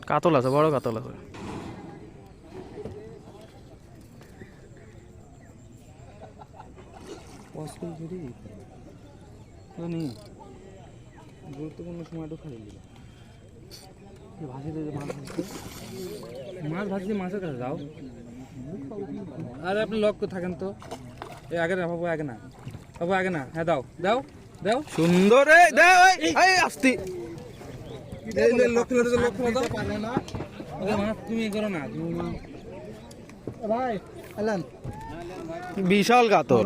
কাতল আছে, বড় কাতল আছে। গুরুত্বপূর্ণ সময়টা খালি ভাসিতে মাছ ভাসিতে মাছের কাছে যাও। আরে আপনি লক্ষ্য থাকেন তো। এই আগে না বাবু, আগে না বাবু, আগে না। হ্যাঁ দাও দাও দাও, সুন্দর। আস্তি লক্ষ্য দাও। মাছ তুমি করো না ভাই। বিশাল কাতল।